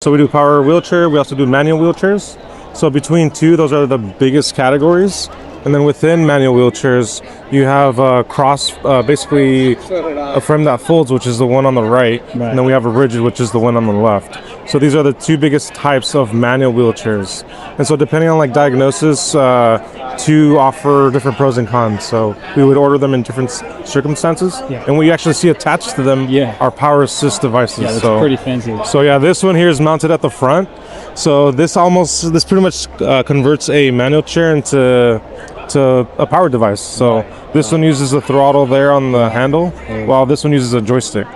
So we do power wheelchair, we also do manual wheelchairs. So between two, those are the biggest categories. And then within manual wheelchairs, you have basically a frame that folds, which is the one on the right. And then we have a rigid, which is the one on the left. So these are the two biggest types of manual wheelchairs. And so depending on like diagnosis, two offer different pros and cons. So we would order them in different circumstances. Yeah. And what you actually see attached to them are power assist devices. Yeah, that's pretty fancy. So yeah, this one here is mounted at the front. So this pretty much converts a manual chair into a power device. So this one uses a throttle there on the handle, while this one uses a joystick.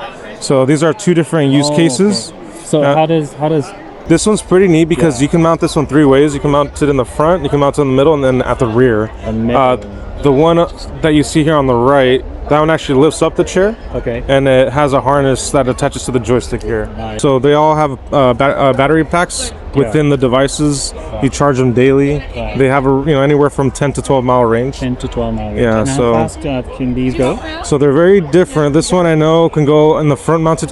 So these are two different use cases. Okay. So how does this one's pretty neat because you can mount this one three ways. You can mount it in the front, you can mount it in the middle, and then at the rear. The one that you see here on the right, that one actually lifts up the chair. Okay. And it has a harness that attaches to the joystick here. Nice. So they all have battery packs within the devices. You charge them daily. They have anywhere from 10 to 12 mile range. 10 to 12 miles. Yeah. And So how fast can these go? So they're very different. This one I know can go in the front mounted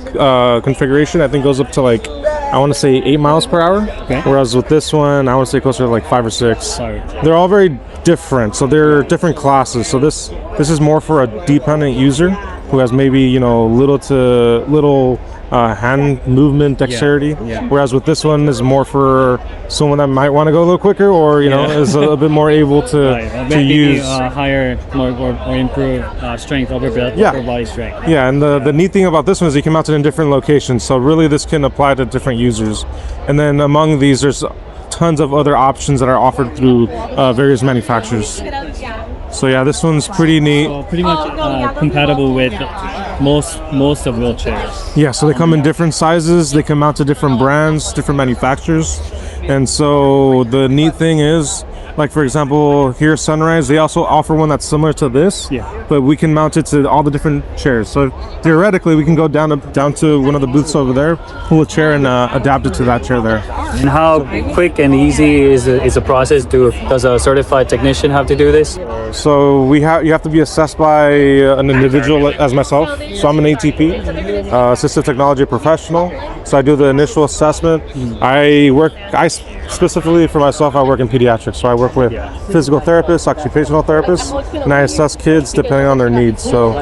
configuration. I think goes up to like, I want to say 8 miles per hour. Okay. Whereas with this one, I want to say closer to like 5 or 6. Sorry. They're all very different. So they're different classes. So this is more for a dependent user who has maybe little hand movement dexterity. Yeah. Whereas with this one is more for someone that might want to go a little quicker, or is a bit more able to use higher or improve strength upper body strength. Yeah, and the neat thing about this one is you can mount it in different locations. So really this can apply to different users. And then among these, there's tons of other options that are offered through various manufacturers. So yeah, this one's pretty neat. So pretty much compatible with most of wheelchairs. Yeah, so they come in different sizes. They can mount to different brands, different manufacturers. And so the neat thing is, like for example, here Sunrise, they also offer one that's similar to this, but we can mount it to all the different chairs. So theoretically, we can go down to one of the booths over there, pull a chair, and adapt it to that chair there. And how quick and easy is the process? Does a certified technician have to do this? So you have to be assessed by an individual as myself. So I'm an ATP, assistive technology professional. So I do the initial assessment. I specifically for myself, I work in pediatrics. So I work with physical therapists, occupational therapists, and I assess kids depending on their needs. So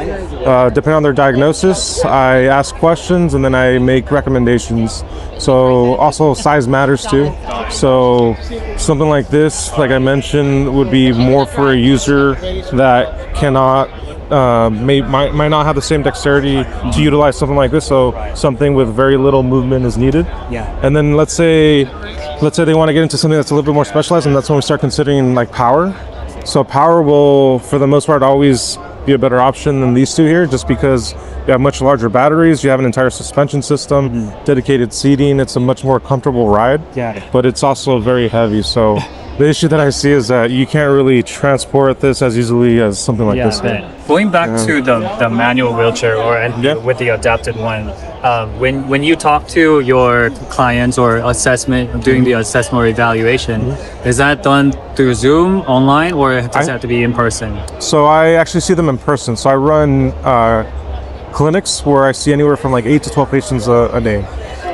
depending on their diagnosis, I ask questions and then I make recommendations. So also size matters too. So something like this, like I mentioned, would be more for a user that cannot might not have the same dexterity to utilize something like this. So something with very little movement is needed. And then let's say they want to get into something that's a little bit more specialized, and that's when we start considering like power. So power will, for the most part, always be a better option than these two here, just because you have much larger batteries, you have an entire suspension system, dedicated seating. It's a much more comfortable ride, but it's also very heavy. So the issue that I see is that you can't really transport this as easily as something like this. Going back to the manual wheelchair with the adapted one, when you talk to your clients or doing the assessment or evaluation, is that done through Zoom, online, or does it have to be in person? So I actually see them in person. So I run clinics where I see anywhere from like 8 to 12 patients a day.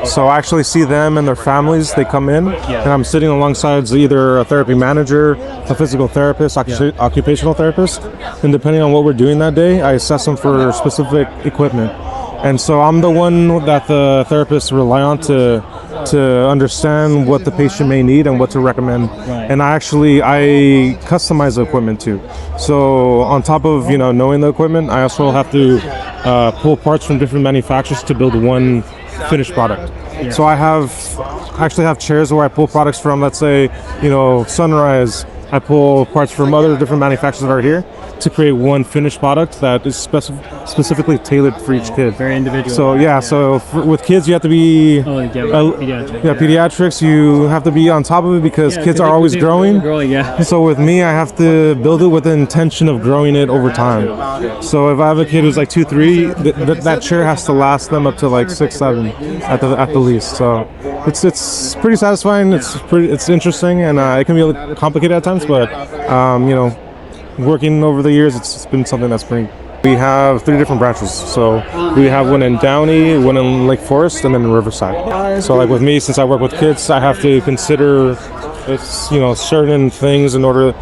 So I actually see them and their families. They come in, and I'm sitting alongside either a therapy manager, a physical therapist, occupational therapist, and depending on what we're doing that day, I assess them for specific equipment. And so I'm the one that the therapists rely on to understand what the patient may need and what to recommend. And I customize the equipment too. So on top of knowing the equipment, I also have to pull parts from different manufacturers to build one finished product. So I actually have chairs where I pull products from, let's say, Sunrise. I pull parts from other different manufacturers that are here to create one finished product that is specifically tailored for each kid. Very individual. So so with kids, you have to be pediatrics. You have to be on top of it because kids are always growing. So with me, I have to build it with the intention of growing it over time. So if I have a kid who's like 2, 3, that chair has to last them up to like 6, 7 at the least. So it's pretty satisfying. It's interesting, and it can be a little complicated at times, but working over the years, it's been something that's pretty We have 3 different branches. So we have one in Downey, one in Lake Forest, and then in Riverside. So like with me, since I work with kids, I have to consider certain things in order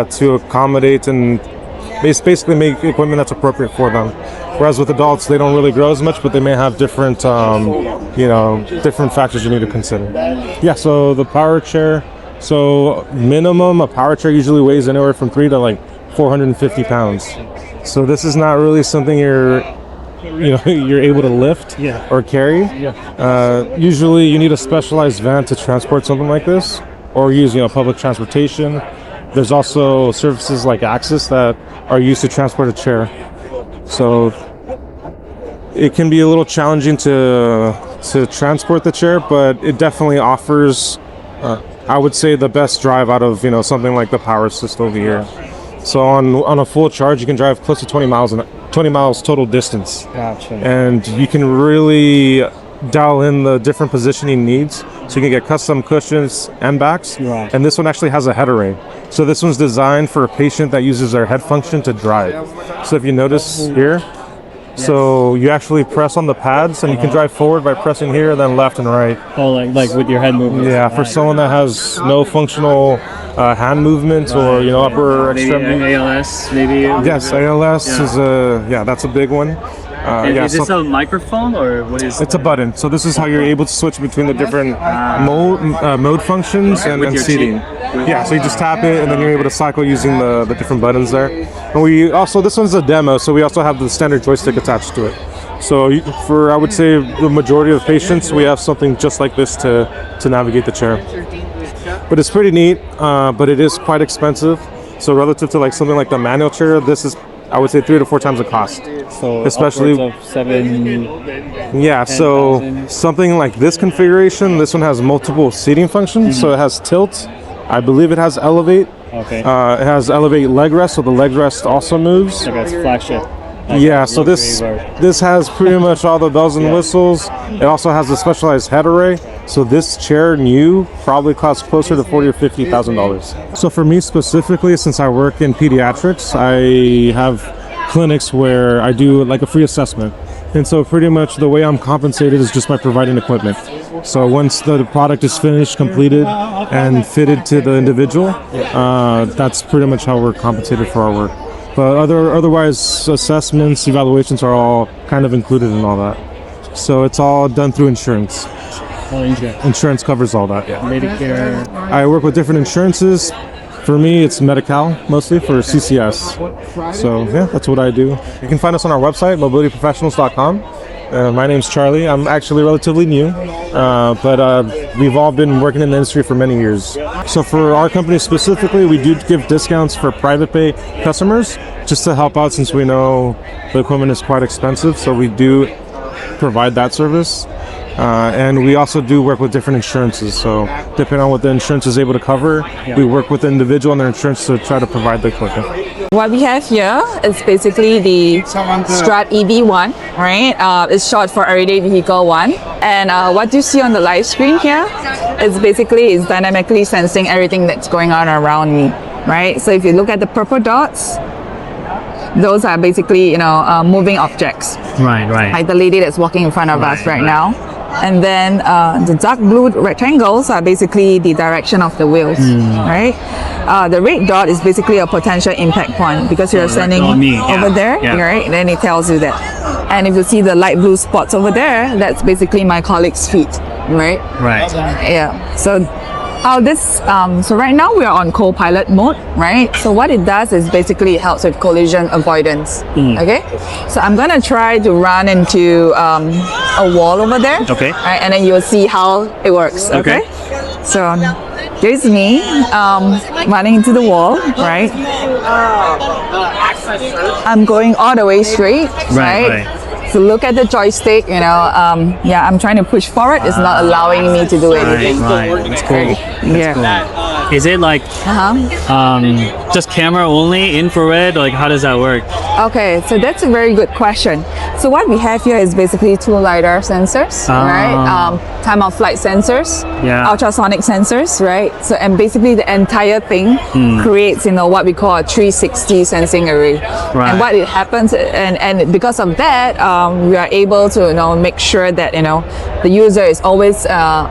to accommodate and basically make equipment that's appropriate for them. Whereas with adults, they don't really grow as much, but they may have different, different factors you need to consider. Yeah, so the power chair. So minimum, a power chair usually weighs anywhere from 3 to like 450 pounds. So this is not really something you're able to lift or carry. Usually you need a specialized van to transport something like this, or use public transportation. There's also services like Access that are used to transport a chair. So it can be a little challenging to transport the chair, but it definitely offers, I would say, the best drive out of something like the Power Assist over here. So on a full charge, you can drive close to 20 miles total distance. Gotcha. And you can really dial in the different positioning needs, so you can get custom cushions and backs. Right. And this one actually has a head array. So this one's designed for a patient that uses their head function to drive. So if you notice here, so you actually press on the pads and you can drive forward by pressing here and then left and right. Oh, like with your head movement. Yeah, for someone that has no functional hand movement or upper extremity. ALS maybe. Yes, ALS is that's a big one. Is this a microphone or what is? It's a button. So this is how you're able to switch between the different mode functions and seating. Yeah, so you just tap it and then you're able to cycle using the different buttons there. And we also, this one's a demo, so we also have the standard joystick attached to it. So for, I would say, the majority of patients, we have something just like this to navigate the chair. But it's pretty neat, but it is quite expensive. So relative to like something like the manual chair, this is, I would say, 3 to 4 times the cost. So especially of 7. Yeah, so 10,000. something like this configuration, this one has multiple seating functions. So it has tilt. I believe it has elevate. Okay. It has elevate leg rest, so the leg rest also moves. Like a flagship. Yeah, so this has pretty much all the bells and whistles. It also has a specialized head array. So this chair new probably costs closer to $40,000 or $50,000. So for me specifically, since I work in pediatrics, I have clinics where I do like a free assessment. And so pretty much the way I'm compensated is just by providing equipment. So once the product is finished, completed, and fitted to the individual, that's pretty much how we're compensated for our work. But otherwise, assessments, evaluations are all kind of included in all that. So it's all done through insurance. Insurance covers all that, yeah. Medicare. I work with different insurances. For me, it's Medi-Cal, mostly for CCS. So yeah, that's what I do. You can find us on our website, mobilityprofessionals.com. My name's Charlie. I'm actually relatively new, but we've all been working in the industry for many years. So for our company specifically, we do give discounts for private pay customers just to help out, since we know the equipment is quite expensive. So we do provide that service. And we also do work with different insurances. So depending on what the insurance is able to cover, we work with the individual and their insurance to try to provide the equipment. What we have here is basically the Strutt EV1, right? It's short for Everyday Vehicle 1. And what you see on the live screen here is basically it's dynamically sensing everything that's going on around me, right? So if you look at the purple dots, those are basically, moving objects. Right. Like the lady that's walking in front of us right now. And then the dark blue rectangles are basically the direction of the wheels, right? The red dot is basically a potential impact point because you're standing over there, right? Then it tells you that. And if you see the light blue spots over there, that's basically my colleague's feet, right? Right. Yeah. So so right now we are on co-pilot mode, right? So what it does is basically it helps with collision avoidance. Okay. So I'm gonna try to run into a wall over there. Okay. Right, and then you'll see how it works. Okay. So there's me running into the wall, right? I'm going all the way straight, right? if you look at the joystick, yeah, I'm trying to push forward. It's not allowing me to do anything. Right. That's cool. Yeah. Is it like just camera only, infrared? Like how does that work? Okay, so that's a very good question. So what we have here is basically 2 LiDAR sensors, right? Time of flight sensors, ultrasonic sensors, right? So and basically the entire thing creates, what we call a 360 sensing array. Right. And what it happens, and because of that, we are able to make sure that the user is always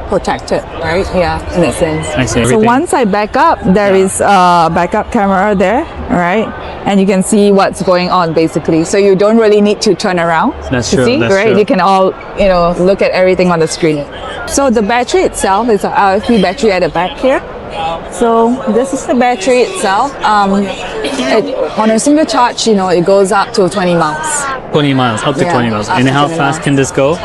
protected, right? Yeah, in a sense. I see So everything. once I back up, there is a backup camera there, right? And you can see what's going on basically. So you don't really need to turn around That's to true, see, that's right? true. You can all, look at everything on the screen. So the battery itself is an RFP battery at the back here. So this is the battery itself. On a single charge, it goes up to 20 miles. 20 miles, up to Yeah, 20 miles. up And to how 20 fast miles. can this go?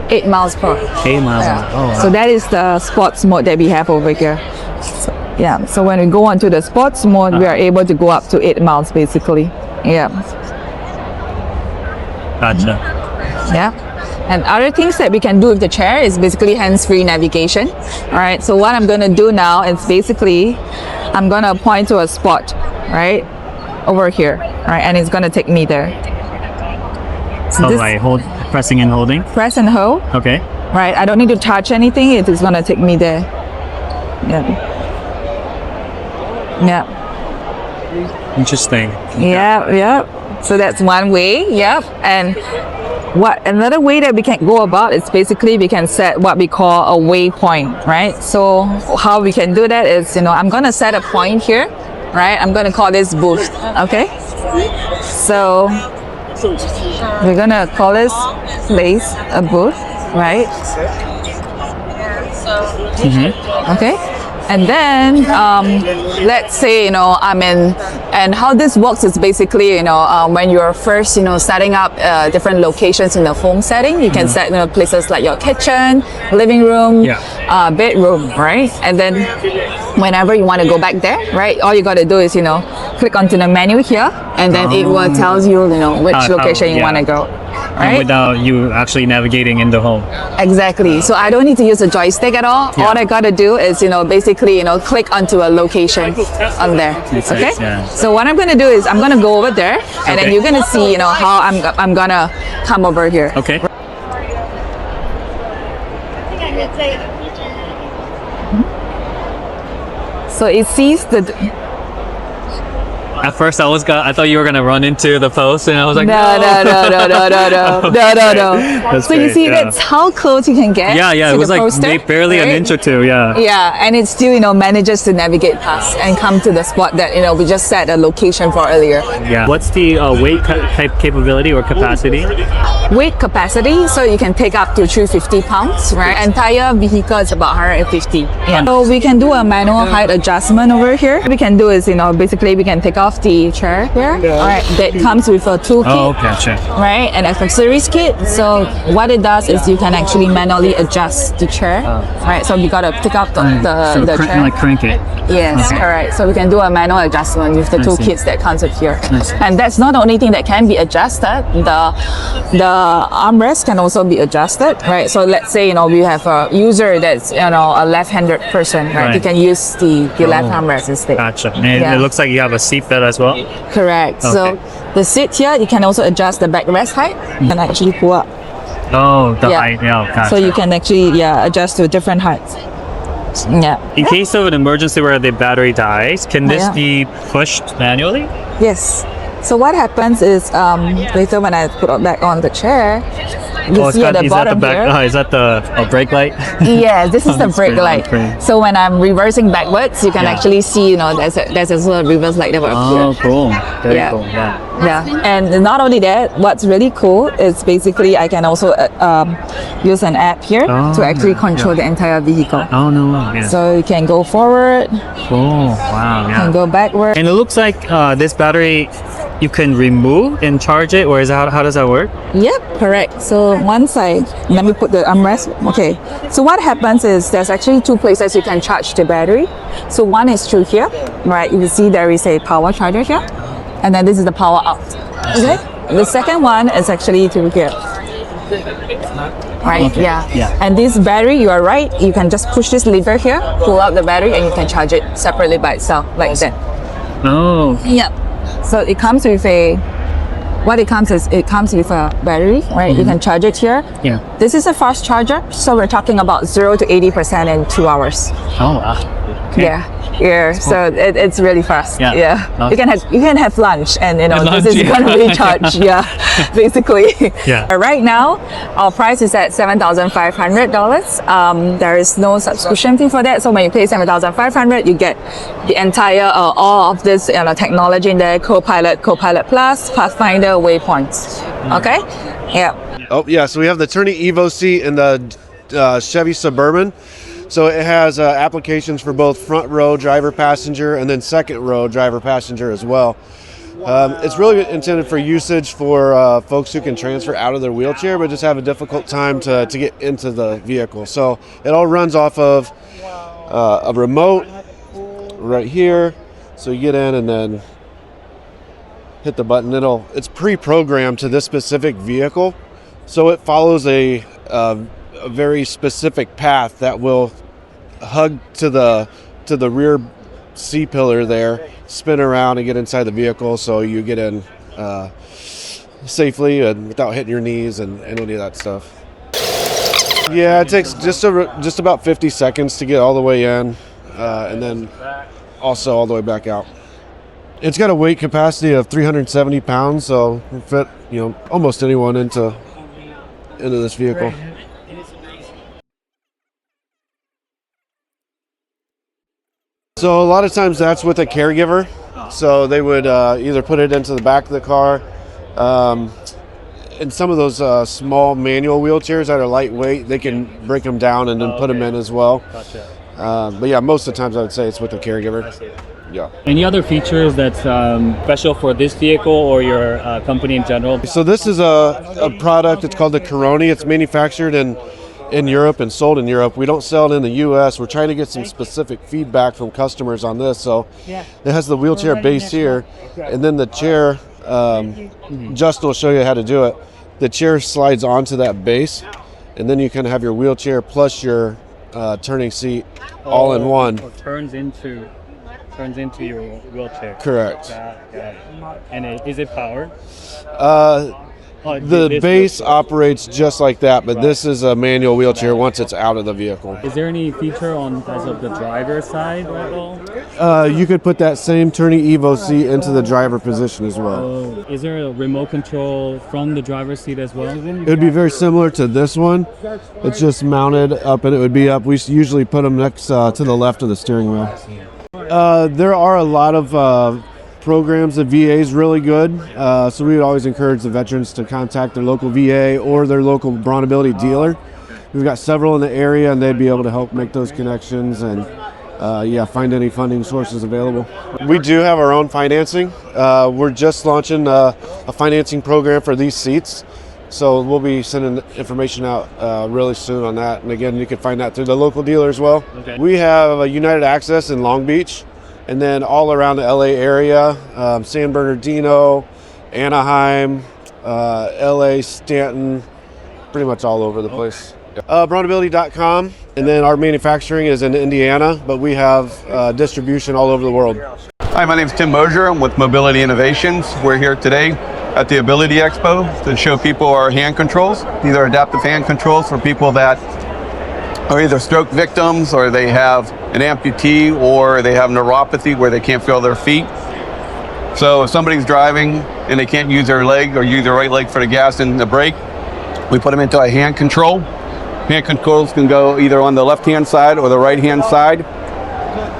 8 miles per hour. 8 miles. Yeah. Oh, wow. So that is the sports mode that we have over here. So, yeah. So when we go on to the sports mode, we are able to go up to 8 miles basically. Yeah. Gotcha. Yeah. And other things that we can do with the chair is basically hands-free navigation. All right. So what I'm going to do now is basically, I'm going to point to a spot, right, over here, right, and it's going to take me there. So Oh, this- right. Pressing and holding. Press and hold. Okay. Right. I don't need to touch anything. It is going to take me there. Yeah. Yeah. Interesting. Yeah. So that's one way. Yep. And another way that we can go about is basically we can set what we call a waypoint, right? So how we can do that is, I'm going to set a point here, right? I'm going to call this booth, okay? So we're going to call this place a booth, right? Okay. And then let's say I'm in, and how this works is basically when you're first setting up different locations in the home setting, you can set places like your kitchen, living room, bedroom, right? And then whenever you want to go back there, right, all you got to do is click onto the menu here, and then it will tells you which location you want to go. And Right? without you actually navigating in the home. Exactly. So I don't need to use a joystick at all. All I gotta do is, basically, click onto a location on there. Makes Okay. sense, yeah. So what I'm gonna do is I'm gonna go over there, and then Okay. you're gonna see, how I'm gonna come over here. Okay. So it sees the. At first, I thought you were gonna run into the post, and I was like, No. That's So you great, see, yeah. that's how close you can get. Yeah, to it was the like poster, barely an right? inch or two. Yeah. Yeah, and it still, manages to navigate past and come to the spot that, we just set a location for earlier. Yeah. What's the weight type capability or capacity? Weight capacity, so you can take up to 350 pounds, right? Entire vehicle is about 150. Yeah. So we can do a manual height adjustment over here. What we can do is, basically we can take off the chair here. All right, that comes with a toolkit. Oh, gotcha. Right, an accessories kit. So what it does is you can actually manually adjust the chair. Right, so you gotta pick up the chair. Like crank it. Yes, Okay. correct. So we can do a manual adjustment with the I see. toolkits that comes with here. I see. And that's not the only thing that can be adjusted. The armrest can also be adjusted, right? So let's say we have a user that's a left-handed person, right? Right. You can use the left Oh. armrest instead. Gotcha. And Yeah. it looks like you have a seat belt as well. Correct. So Okay. the seat here, you can also adjust the backrest height and actually pull up. Oh, the Yeah. height. Yeah, gotcha. So you can actually adjust to different heights. Yeah. In case of an emergency where the battery dies, can this Yeah. be pushed manually? Yes. So what happens is later when I put it back on the chair, you see at the is that the bottom back? here. Is that the brake light? Yes, this is the That's brake great, light. that's great. So when I'm reversing backwards, you can Yeah. actually see, there's also a reverse light that will Oh, appear. cool. Very Yeah. cool. Yeah. Yeah, and not only that, what's really cool is basically I can also use an app here Oh, to actually control yeah. the entire vehicle. Oh no. Yeah. So you can go forward, Cool. Wow. you can Yeah. go backward. And it looks like this battery you can remove and charge it, or is that how does that work? Yep, correct. So one side, let me put the armrest. Okay. So what happens is there's actually two places you can charge the battery. So one is through here, right? You will see there is a power charger here, and then this is the power out. Okay. The second one is actually through here. Right? Yeah. Yeah. And this battery, you are right. You can just push this lever here, pull out the battery, and you can charge it separately by itself, like that. Oh, Yep. So it comes with it comes with a battery, right? You can charge it here. yeah. This is a fast charger, so we're talking about 0 to 80% in 2 hours. Oh, wow. Okay. Yeah. So it's really fast. Yeah. You can have lunch, and Lunch, this is yeah. gonna recharge. Yeah, basically. Yeah. But right now, our price is at $7,500. There is no subscription fee for that. So when you pay $7,500, you get the entire all of this technology in there: Copilot, Copilot Plus, Pathfinder, Waypoints. Okay. Yeah. Oh yeah, so we have the Tourney Evo seat in the Chevy Suburban. So it has applications for both front row driver passenger and then second row driver passenger as well. It's really intended for usage for folks who can transfer out of their wheelchair but just have a difficult time to get into the vehicle. So it all runs off of a remote right here. So you get in and then hit the button. It's pre-programmed to this specific vehicle, so it follows a very specific path that will hug to the rear C-pillar there, spin around and get inside the vehicle, so you get in safely and without hitting your knees and any of that stuff. Yeah, it takes just about 50 seconds to get all the way in, and then also all the way back out. It's got a weight capacity of 370 pounds, so it fit almost anyone into this vehicle. So a lot of times that's with a caregiver. So they would either put it into the back of the car. In some of those small manual wheelchairs that are lightweight, they can break them down and then put them in as well. Gotcha. But yeah, most of the times I would say it's with a caregiver. Yeah. Any other features that's special for this vehicle or your company in general? So this is a product. It's called the Coroni. It's manufactured in Europe and sold in Europe. We don't sell it in the U.S. We're trying to get some specific feedback from customers on this. So it has the wheelchair base here, and then the chair. Justin will show you how to do it. The chair slides onto that base, and then you can have your wheelchair plus your turning seat all in one. Turns into your wheelchair. Correct. And is it powered? The base operates just like that, but this is a manual wheelchair once it's out of the vehicle. Is there any feature as of the driver's side at all? You could put that same Tourney Evo seat into the driver position as well. Is there a remote control from the driver's seat as well? It would be very similar to this one. It's just mounted up, and it would be up. We usually put them next to the left of the steering wheel. There are a lot of programs. The VA is really good, so we would always encourage the veterans to contact their local VA or their local Braunability dealer. We've got several in the area, and they'd be able to help make those connections and find any funding sources available. We do have our own financing. We're just launching a financing program for these seats, so we'll be sending information out really soon on that. And again, you can find that through the local dealer as well. Okay. We have a United Access in Long Beach, and then all around the LA area, San Bernardino, Anaheim, LA, Stanton, pretty much all over the place. Braunability.com, and then our manufacturing is in Indiana, but we have distribution all over the world. Hi, my name is Tim Mosier. I'm with Mobility Innovations. We're here today at the Ability Expo to show people our hand controls. These are adaptive hand controls for people that are either stroke victims, or they have an amputee, or they have neuropathy where they can't feel their feet. So if somebody's driving and they can't use their leg or use their right leg for the gas and the brake, we put them into a hand control. Hand controls can go either on the left-hand side or the right-hand side.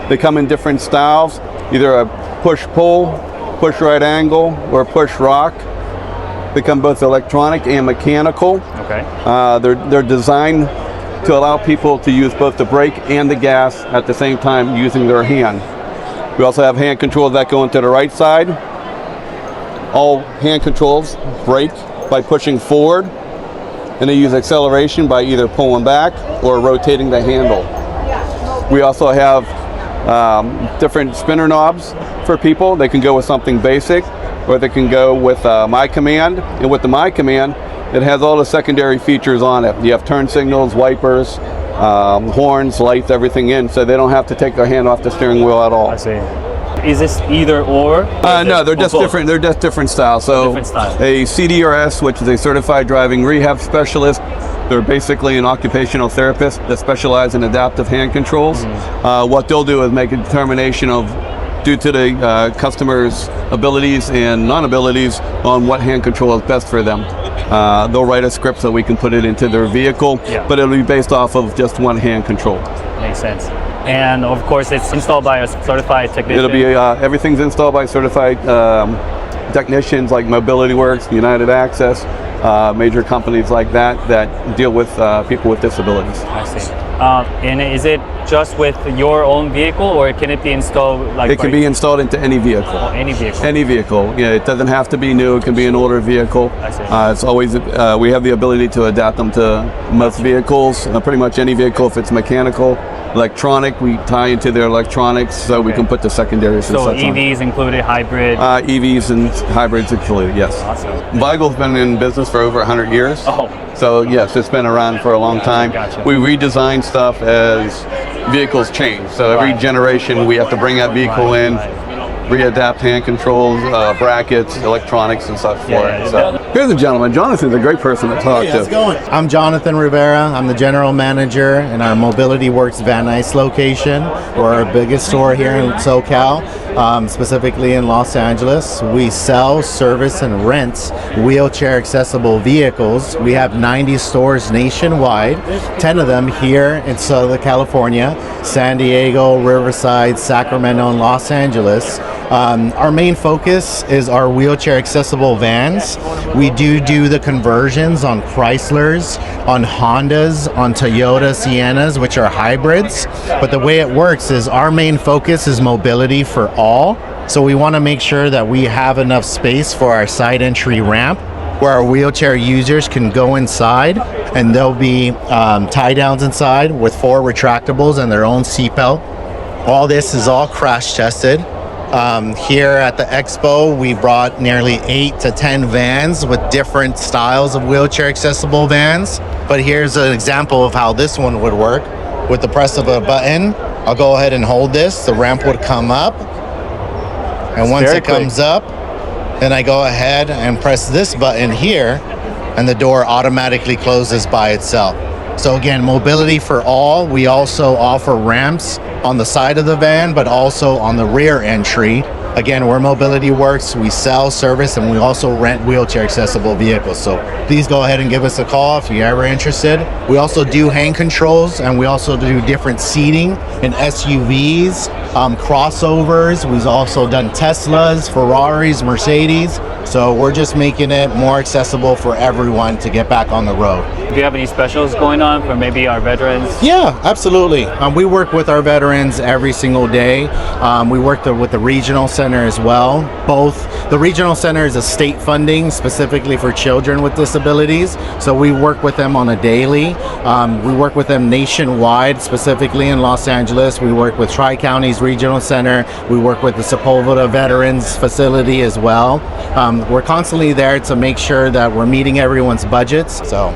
They come in different styles, either a push-pull, push-right angle, or push-rock. They come both electronic and mechanical. Okay. They're designed to allow people to use both the brake and the gas at the same time using their hand. We also have hand controls that go into the right side. All hand controls brake by pushing forward, and they use acceleration by either pulling back or rotating the handle. We also have different spinner knobs for people. They can go with something basic, or they can go with My Command. And with the My Command, it has all the secondary features on it. You have turn signals, wipers, horns, lights, everything in, so they don't have to take their hand off the steering wheel at all. I see. Is this either or? No, they're just different. They're just different styles. So Different style. a CDRS, which is a certified driving rehab specialist, they're basically an occupational therapist that specialize in adaptive hand controls. What they'll do is make a determination of, due to the customer's abilities and non-abilities, on what hand control is best for them. They'll write a script so we can put it into their vehicle, but it'll be based off of just one hand control. Makes sense. And of course, it's installed by a certified technician. It'll be everything's installed by certified technicians like Mobilityworks, United Access, major companies like that deal with people with disabilities. I see. And is it just with your own vehicle, or can it be installed like? It can be installed into any vehicle. Oh, any vehicle. Any vehicle. Yeah, it doesn't have to be new. It can be an older vehicle. I see. It's always we have the ability to adapt them to most vehicles. Pretty much any vehicle. If it's mechanical, electronic, we tie into their electronics, so we can put the secondaries and So such on. EVs included, hybrid. EVs and hybrids included. Yes. Awesome. Weigel's been in business for over 100 years. Oh. So yes, it's been around for a long time. Gotcha. We redesign stuff as vehicles change. So every generation we have to bring that vehicle in, readapt hand controls, brackets, electronics and such for it. So here's a gentleman. Jonathan's a great person to talk to. I'm Jonathan Rivera. I'm the general manager in our Mobilityworks Van Nuys location. We're our biggest store here in SoCal, specifically in Los Angeles. We sell, service, and rent wheelchair accessible vehicles. We have 90 stores nationwide, 10 of them here in Southern California, San Diego, Riverside, Sacramento, and Los Angeles. Our main focus is our wheelchair accessible vans. We do the conversions on Chryslers, on Hondas, on Toyota Siennas, which are hybrids. But the way it works is our main focus is mobility for all. So we want to make sure that we have enough space for our side entry ramp where our wheelchair users can go inside, and there'll be tie downs inside with 4 retractables and their own seatbelt. All this is all crash tested. Here at the expo, we brought nearly 8 to 10 vans with different styles of wheelchair accessible vans. But here's an example of how this one would work. With the press of a button, I'll go ahead and hold this. The ramp would come up. And once it comes up, then I go ahead and press this button here, and the door automatically closes by itself. So again, mobility for all. We also offer ramps on the side of the van, but also on the rear entry. Again, we're Mobilityworks. We sell, service, and we also rent wheelchair accessible vehicles. So please go ahead and give us a call if you're ever interested. We also do hand controls, and we also do different seating in SUVs, crossovers. We've also done Teslas, Ferraris, Mercedes. So we're just making it more accessible for everyone to get back on the road. Do you have any specials going on for maybe our veterans? Yeah, absolutely. We work with our veterans every single day. We work with the regional center as well. Both the regional center is a state funding specifically for children with disabilities. So we work with them on a daily. We work with them nationwide, specifically in Los Angeles. We work with Tri-Counties Regional Center. We work with the Sepulveda Veterans Facility as well. We're constantly there to make sure that we're meeting everyone's budgets. So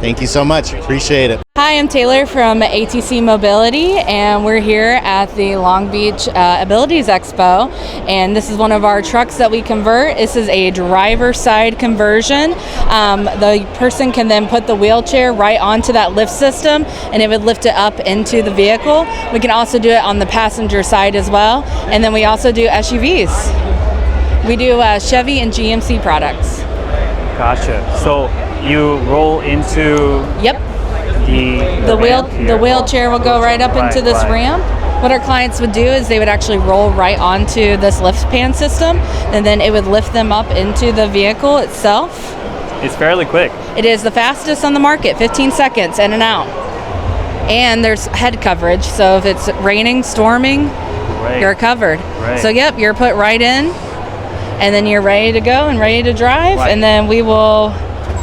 thank you so much. Appreciate it. Hi, I'm Taylor from ATC Mobility, and we're here at the Long Beach Abilities Expo, and this is one of our trucks that we convert. This is a driver side conversion. The person can then put the wheelchair right onto that lift system, and it would lift it up into the vehicle. We can also do it on the passenger side as well, and then we also do SUVs. We do Chevy and GMC products. Gotcha. So you roll into The wheelchair will go right up into this ramp. What our clients would do is they would actually roll right onto this lift pan system, and then it would lift them up into the vehicle itself. It's fairly quick. It is the fastest on the market, 15 seconds in and out. And there's head coverage, so if it's raining, storming, you're covered. So yep, you're put right in, and then you're ready to go and ready to drive, and then we will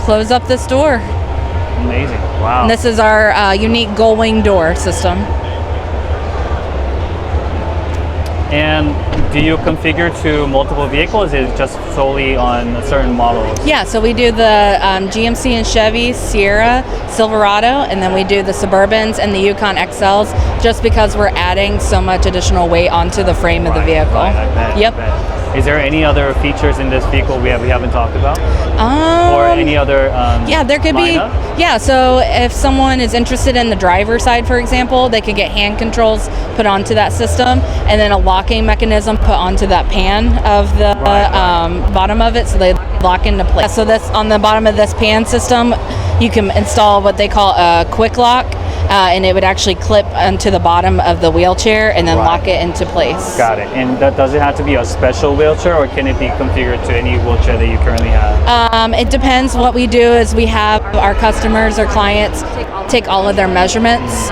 close up this door. Amazing. Wow. And this is our unique gull wing door system. And do you configure to multiple vehicles? Is it just solely on certain models? Yeah, so we do the GMC and Chevy, Sierra, Silverado, and then we do the Suburbans and the Yukon XLs just because we're adding so much additional weight onto the frame of the vehicle. Right, I bet, Yep. I bet. Is there any other features in this vehicle we haven't talked about? Or any other Yeah, there could lineup? be. Yeah, so if someone is interested in the driver's side, for example, they could get hand controls put onto that system, and then a locking mechanism put onto that pan of the bottom of it, so they lock into place. So this on the bottom of this pan system, you can install what they call a quick lock. And it would actually clip onto the bottom of the wheelchair and then lock it into place. Got it. And does it have to be a special wheelchair, or can it be configured to any wheelchair that you currently have? It depends. What we do is we have our customers or clients take all of their measurements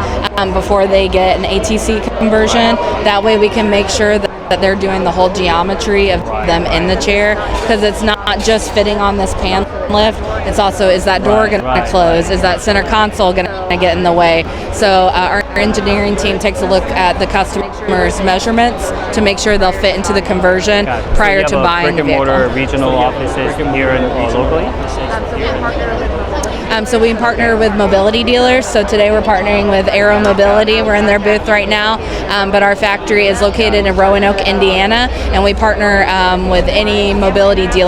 before they get an ATC conversion. That way we can make sure that they're doing the whole geometry of them in the chair, because it's not just fitting on this pan lift, it's also, is that door going to close, is that center console going to get in the way. So our engineering team takes a look at the customer's measurements to make sure they'll fit into the conversion prior to buying the vehicle. Brick and mortar regional offices here in locally? So we partner with mobility dealers. So today we're partnering with Aero Mobility. We're in their booth right now, but our factory is located in Roanoke, Indiana, and we partner with any mobility dealer